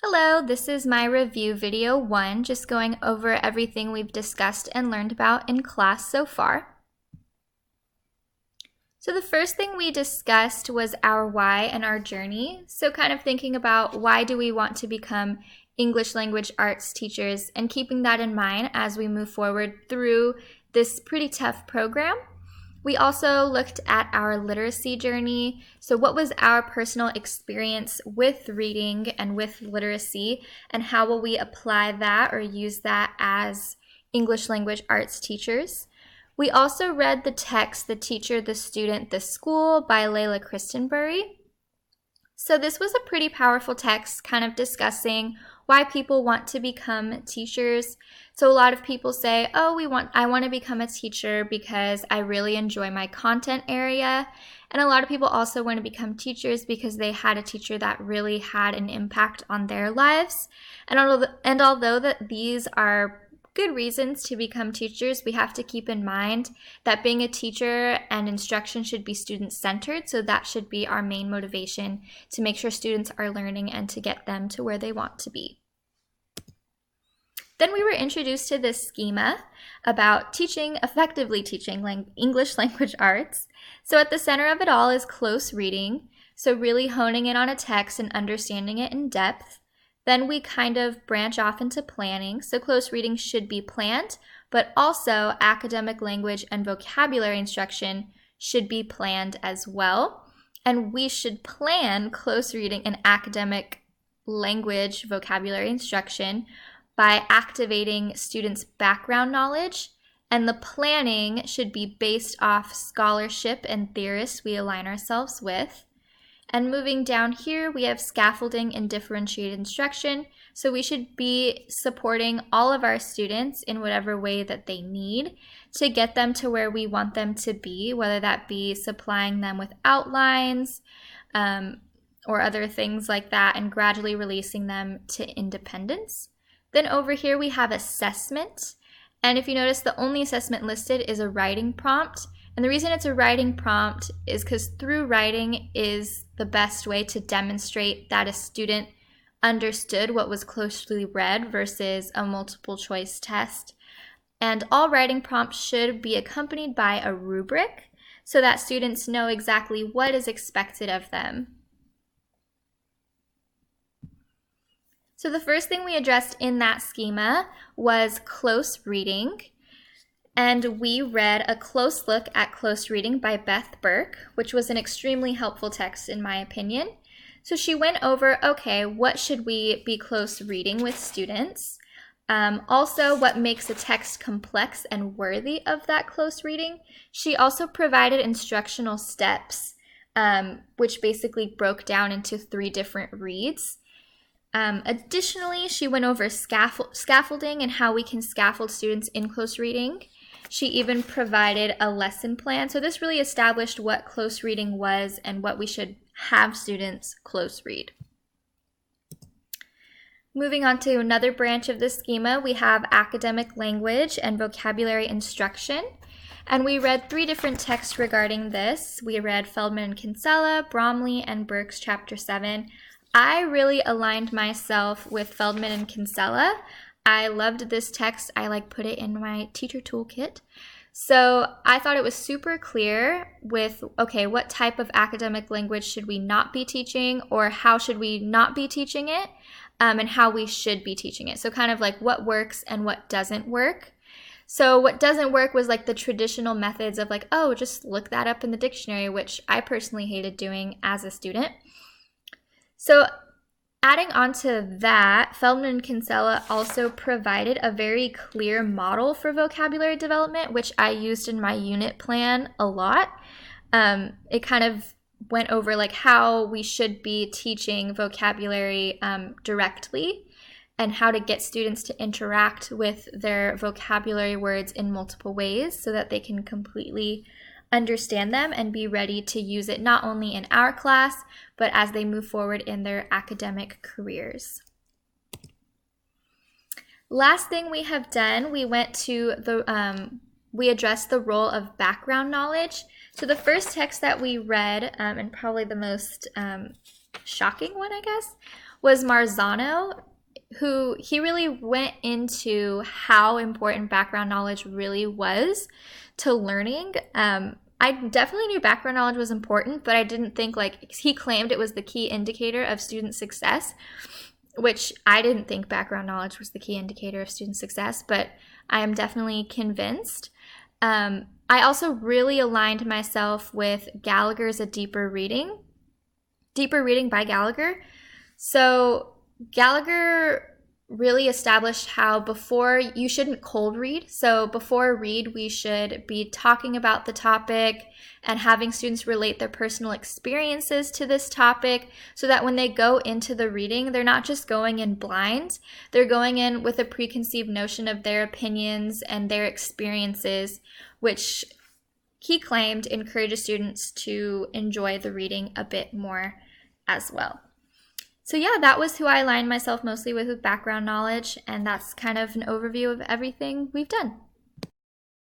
Hello, this is my review video 1, just going over everything we've discussed and learned about in class so far. So the first thing we discussed was our why and our journey. So kind of thinking about why do we want to become English language arts teachers and keeping that in mind as we move forward through this pretty tough program. We also looked at our literacy journey. So what was our personal experience with reading and with literacy, and how will we apply that or use that as English language arts teachers? We also read the text, The Teacher, the Student, the School by Layla Christenbury. So this was a pretty powerful text kind of discussing why people want to become teachers. So a lot of people say, oh, I want to become a teacher because I really enjoy my content area. And a lot of people also want to become teachers because they had a teacher that really had an impact on their lives. And although that these are good reasons to become teachers, we have to keep in mind that being a teacher and instruction should be student-centered, so that should be our main motivation to make sure students are learning and to get them to where they want to be. Then we were introduced to this schema about effectively teaching English language arts. So at the center of it all is close reading, so really honing in on a text and understanding it in depth. Then we kind of branch off into planning. So close reading should be planned, but also academic language and vocabulary instruction should be planned as well. And we should plan close reading and academic language vocabulary instruction by activating students' background knowledge. And the planning should be based off scholarship and theorists we align ourselves with. And moving down here, we have scaffolding and differentiated instruction. So we should be supporting all of our students in whatever way that they need to get them to where we want them to be, whether that be supplying them with outlines or other things like that, and gradually releasing them to independence. Then over here, we have assessment. And if you notice, the only assessment listed is a writing prompt. And the reason it's a writing prompt is because through writing is the best way to demonstrate that a student understood what was closely read versus a multiple choice test. And all writing prompts should be accompanied by a rubric so that students know exactly what is expected of them. So the first thing we addressed in that schema was close reading. And we read A Close Look at Close Reading by Beth Burke, which was an extremely helpful text in my opinion. So she went over, okay, what should we be close reading with students? Also, what makes a text complex and worthy of that close reading? She also provided instructional steps, which basically broke down into 3 different reads. Additionally, she went over scaffolding and how we can scaffold students in close reading. She even provided a lesson plan. So this really established what close reading was and what we should have students close read. Moving on to another branch of the schema, we have academic language and vocabulary instruction. And we read 3 different texts regarding this. We read Feldman and Kinsella, Bromley, and Burke's Chapter 7. I really aligned myself with Feldman and Kinsella. I loved this text. I put it in my teacher toolkit. So I thought it was super clear with, okay, what type of academic language should we not be teaching, or how should we not be teaching it, and how we should be teaching it. So kind of what works and what doesn't work. So what doesn't work was the traditional methods of oh, just look that up in the dictionary, which I personally hated doing as a student. So adding on to that, Feldman and Kinsella also provided a very clear model for vocabulary development, which I used in my unit plan a lot. It kind of went over how we should be teaching vocabulary directly, and how to get students to interact with their vocabulary words in multiple ways so that they can completely understand them and be ready to use it not only in our class, but as they move forward in their academic careers. Last thing we have done, we addressed the role of background knowledge. So the first text that we read, and probably the most shocking one, I guess, was Marzano, who he really went into how important background knowledge really was to learning. I definitely knew background knowledge was important, but I didn't think, like, he claimed it was the key indicator of student success, which I didn't think background knowledge was the key indicator of student success, but I am definitely convinced. I also really aligned myself with Gallagher's A Deeper Reading by Gallagher. So Gallagher really established how before you shouldn't cold read. So before a read, we should be talking about the topic and having students relate their personal experiences to this topic so that when they go into the reading, they're not just going in blind. They're going in with a preconceived notion of their opinions and their experiences, which he claimed encourages students to enjoy the reading a bit more as well. So yeah, that was who I aligned myself mostly with background knowledge, and that's kind of an overview of everything we've done.